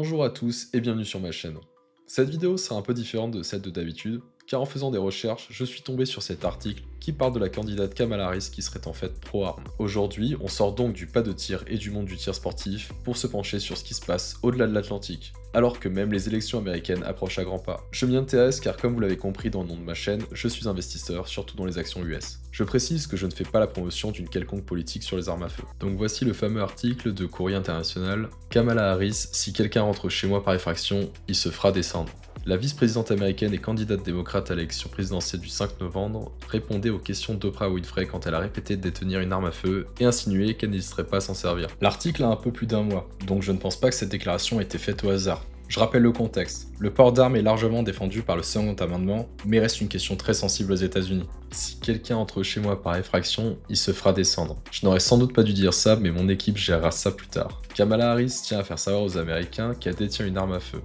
Bonjour à tous et bienvenue sur ma chaîne. Cette vidéo sera un peu différente de celle de d'habitude, car en faisant des recherches, je suis tombé sur cet article qui parle de la candidate Kamala Harris qui serait en fait pro-armes. Aujourd'hui, on sort donc du pas de tir et du monde du tir sportif pour se pencher sur ce qui se passe au-delà de l'Atlantique, alors que même les élections américaines approchent à grands pas. Je m'y intéresse car comme vous l'avez compris dans le nom de ma chaîne, je suis investisseur, surtout dans les actions US. Je précise que je ne fais pas la promotion d'une quelconque politique sur les armes à feu. Donc voici le fameux article de Courrier International. Kamala Harris, si quelqu'un rentre chez moi par effraction, il se fera descendre. La vice-présidente américaine et candidate démocrate à l'élection présidentielle du 5 novembre répondait aux questions d'Oprah Winfrey quand elle a répété de détenir une arme à feu et insinué qu'elle n'hésiterait pas à s'en servir. L'article a un peu plus d'un mois, donc je ne pense pas que cette déclaration ait été faite au hasard. Je rappelle le contexte. Le port d'armes est largement défendu par le Second Amendment, mais reste une question très sensible aux États-Unis. Si quelqu'un entre chez moi par effraction, il se fera descendre. Je n'aurais sans doute pas dû dire ça, mais mon équipe gérera ça plus tard. Kamala Harris tient à faire savoir aux Américains qu'elle détient une arme à feu.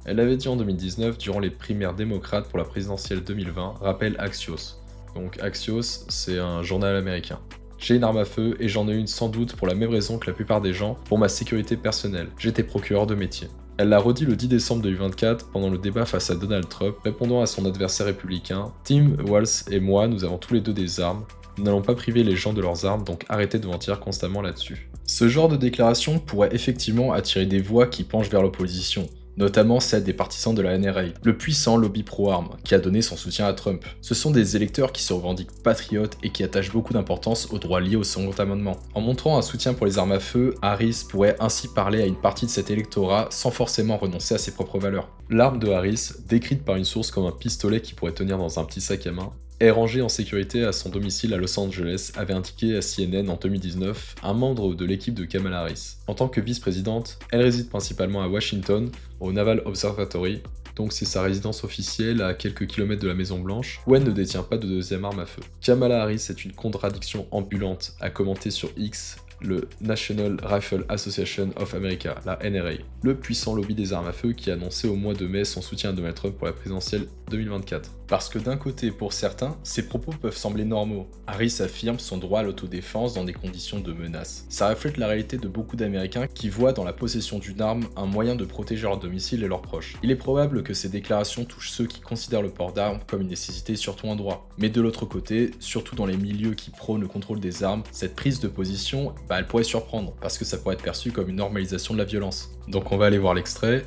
Elle l'avait dit en 2019 durant les primaires démocrates pour la présidentielle 2020, rappelle Axios. Donc Axios, c'est un journal américain. J'ai une arme à feu et j'en ai une sans doute pour la même raison que la plupart des gens, pour ma sécurité personnelle. J'étais procureur de métier. Elle l'a redit le 10 décembre 2024 pendant le débat face à Donald Trump, répondant à son adversaire républicain. Tim Walz et moi, nous avons tous les deux des armes. Nous n'allons pas priver les gens de leurs armes, donc arrêtez de mentir constamment là-dessus. Ce genre de déclaration pourrait effectivement attirer des voix qui penchent vers l'opposition, notamment celle des partisans de la NRA, le puissant lobby pro-armes qui a donné son soutien à Trump. Ce sont des électeurs qui se revendiquent patriotes et qui attachent beaucoup d'importance aux droits liés au Second Amendement. En montrant un soutien pour les armes à feu, Harris pourrait ainsi parler à une partie de cet électorat sans forcément renoncer à ses propres valeurs. L'arme de Harris, décrite par une source comme un pistolet qui pourrait tenir dans un petit sac à main, est rangée en sécurité à son domicile à Los Angeles, avait indiqué à CNN en 2019 un membre de l'équipe de Kamala Harris. En tant que vice-présidente, elle réside principalement à Washington, au Naval Observatory, donc c'est sa résidence officielle à quelques kilomètres de la Maison Blanche, où elle ne détient pas de deuxième arme à feu. Kamala Harris est une contradiction ambulante, a commenté sur X le National Rifle Association of America, la NRA, le puissant lobby des armes à feu qui a annoncé au mois de mai son soutien à Donald Trump pour la présidentielle 2024. Parce que d'un côté, pour certains, ces propos peuvent sembler normaux. Harris affirme son droit à l'autodéfense dans des conditions de menace. Ça reflète la réalité de beaucoup d'Américains qui voient dans la possession d'une arme un moyen de protéger leur domicile et leurs proches. Il est probable que ces déclarations touchent ceux qui considèrent le port d'armes comme une nécessité et surtout un droit. Mais de l'autre côté, surtout dans les milieux qui prônent le contrôle des armes, cette prise de position, elle pourrait surprendre, parce que ça pourrait être perçu comme une normalisation de la violence. Donc on va aller voir l'extrait.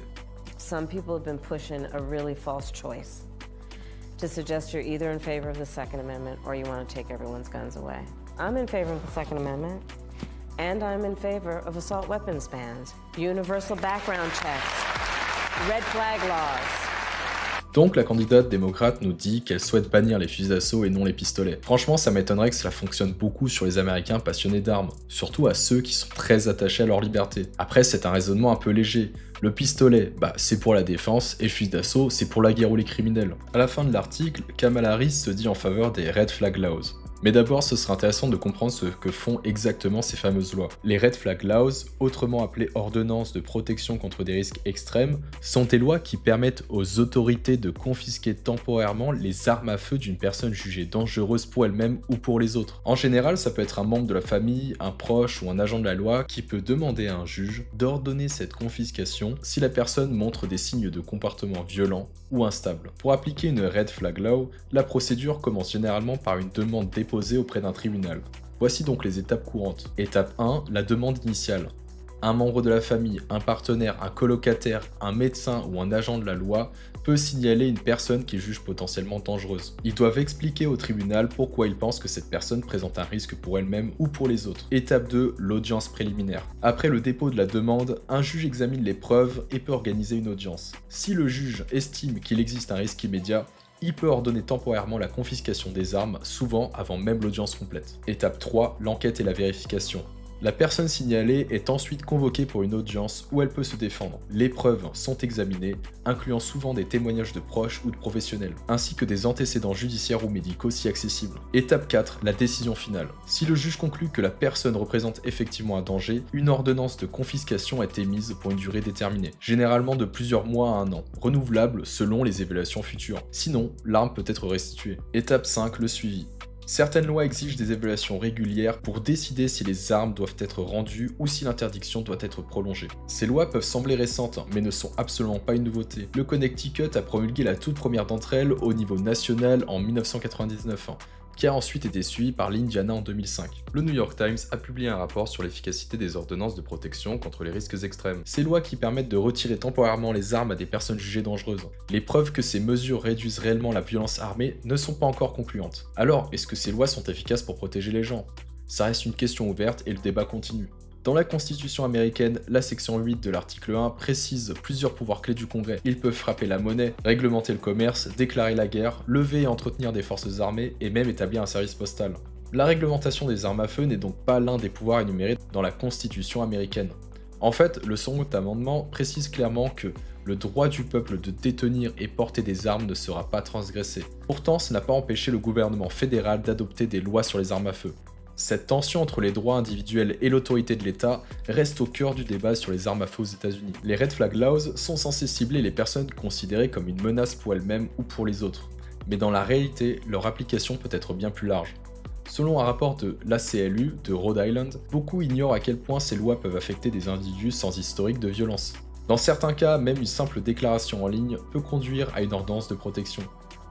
Some people have been pushing a really false choice to suggest you're either in favor of the Second Amendment or you want to take everyone's guns away. I'm in favor of the Second Amendment, and I'm in favor of assault weapons bans, universal background checks, red flag laws. Donc la candidate démocrate nous dit qu'elle souhaite bannir les fusils d'assaut et non les pistolets. Franchement, ça m'étonnerait que cela fonctionne beaucoup sur les Américains passionnés d'armes, surtout à ceux qui sont très attachés à leur liberté. Après, c'est un raisonnement un peu léger. Le pistolet, c'est pour la défense, et le fusil d'assaut, c'est pour la guerre ou les criminels. À la fin de l'article, Kamala Harris se dit en faveur des Red Flag Laws. Mais d'abord, ce sera intéressant de comprendre ce que font exactement ces fameuses lois. Les Red Flag Laws, autrement appelées ordonnances de protection contre des risques extrêmes, sont des lois qui permettent aux autorités de confisquer temporairement les armes à feu d'une personne jugée dangereuse pour elle-même ou pour les autres. En général, ça peut être un membre de la famille, un proche ou un agent de la loi qui peut demander à un juge d'ordonner cette confiscation si la personne montre des signes de comportement violent ou instable. Pour appliquer une Red Flag Law, la procédure commence généralement par une demande déposée auprès d'un tribunal. Voici donc les étapes courantes. Étape 1, la demande initiale. Un membre de la famille, un partenaire, un colocataire, un médecin ou un agent de la loi peut signaler une personne qu'ils jugent potentiellement dangereuse. Ils doivent expliquer au tribunal pourquoi ils pensent que cette personne présente un risque pour elle-même ou pour les autres. Étape 2, l'audience préliminaire. Après le dépôt de la demande, un juge examine les preuves et peut organiser une audience. Si le juge estime qu'il existe un risque immédiat, il peut ordonner temporairement la confiscation des armes, souvent avant même l'audience complète. Étape 3, l'enquête et la vérification. La personne signalée est ensuite convoquée pour une audience où elle peut se défendre. Les preuves sont examinées, incluant souvent des témoignages de proches ou de professionnels, ainsi que des antécédents judiciaires ou médicaux si accessibles. Étape 4, la décision finale. Si le juge conclut que la personne représente effectivement un danger, une ordonnance de confiscation est émise pour une durée déterminée, généralement de plusieurs mois à un an, renouvelable selon les évaluations futures. Sinon, l'arme peut être restituée. Étape 5, le suivi. Certaines lois exigent des évaluations régulières pour décider si les armes doivent être rendues ou si l'interdiction doit être prolongée. Ces lois peuvent sembler récentes, mais ne sont absolument pas une nouveauté. Le Connecticut a promulgué la toute première d'entre elles au niveau national en 1999, qui a ensuite été suivi par l'Indiana en 2005. Le New York Times a publié un rapport sur l'efficacité des ordonnances de protection contre les risques extrêmes. Ces lois qui permettent de retirer temporairement les armes à des personnes jugées dangereuses. Les preuves que ces mesures réduisent réellement la violence armée ne sont pas encore concluantes. Alors, est-ce que ces lois sont efficaces pour protéger les gens? Ça reste une question ouverte et le débat continue. Dans la Constitution américaine, la section 8 de l'article 1 précise plusieurs pouvoirs clés du Congrès. Ils peuvent frapper la monnaie, réglementer le commerce, déclarer la guerre, lever et entretenir des forces armées et même établir un service postal. La réglementation des armes à feu n'est donc pas l'un des pouvoirs énumérés dans la Constitution américaine. En fait, le second amendement précise clairement que le droit du peuple de détenir et porter des armes ne sera pas transgressé. Pourtant, ce n'a pas empêché le gouvernement fédéral d'adopter des lois sur les armes à feu. Cette tension entre les droits individuels et l'autorité de l'État reste au cœur du débat sur les armes à feu aux États-Unis. Les Red Flag Laws sont censés cibler les personnes considérées comme une menace pour elles-mêmes ou pour les autres, mais dans la réalité, leur application peut être bien plus large. Selon un rapport de l'ACLU de Rhode Island, beaucoup ignorent à quel point ces lois peuvent affecter des individus sans historique de violence. Dans certains cas, même une simple déclaration en ligne peut conduire à une ordonnance de protection.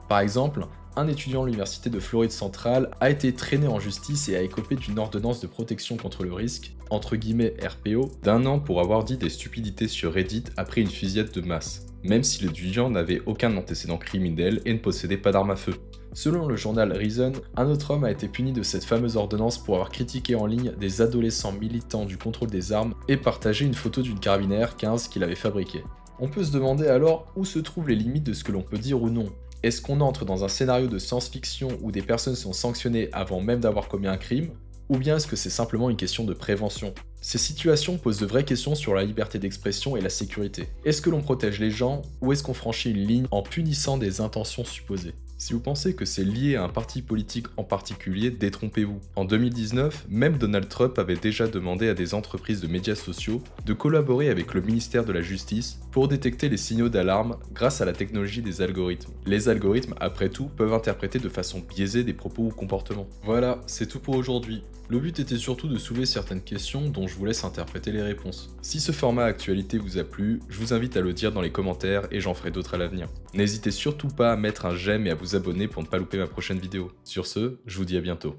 Par exemple, un étudiant de l'université de Floride centrale a été traîné en justice et a écopé d'une ordonnance de protection contre le risque, entre guillemets RPO, d'1 an pour avoir dit des stupidités sur Reddit après une fusillade de masse, même si l'étudiant n'avait aucun antécédent criminel et ne possédait pas d'arme à feu. Selon le journal Reason, un autre homme a été puni de cette fameuse ordonnance pour avoir critiqué en ligne des adolescents militants du contrôle des armes et partagé une photo d'une carabine AR-15 qu'il avait fabriquée. On peut se demander alors où se trouvent les limites de ce que l'on peut dire ou non. Est-ce qu'on entre dans un scénario de science-fiction où des personnes sont sanctionnées avant même d'avoir commis un crime? Ou bien est-ce que c'est simplement une question de prévention? Ces situations posent de vraies questions sur la liberté d'expression et la sécurité. Est-ce que l'on protège les gens ou est-ce qu'on franchit une ligne en punissant des intentions supposées? Si vous pensez que c'est lié à un parti politique en particulier, détrompez-vous. En 2019, même Donald Trump avait déjà demandé à des entreprises de médias sociaux de collaborer avec le ministère de la Justice pour détecter les signaux d'alarme grâce à la technologie des algorithmes. Les algorithmes, après tout, peuvent interpréter de façon biaisée des propos ou comportements. Voilà, c'est tout pour aujourd'hui. Le but était surtout de soulever certaines questions dont je vous laisse interpréter les réponses. Si ce format actualité vous a plu, je vous invite à le dire dans les commentaires et j'en ferai d'autres à l'avenir. N'hésitez surtout pas à mettre un j'aime et à vous abonner pour ne pas louper ma prochaine vidéo. Sur ce, je vous dis à bientôt.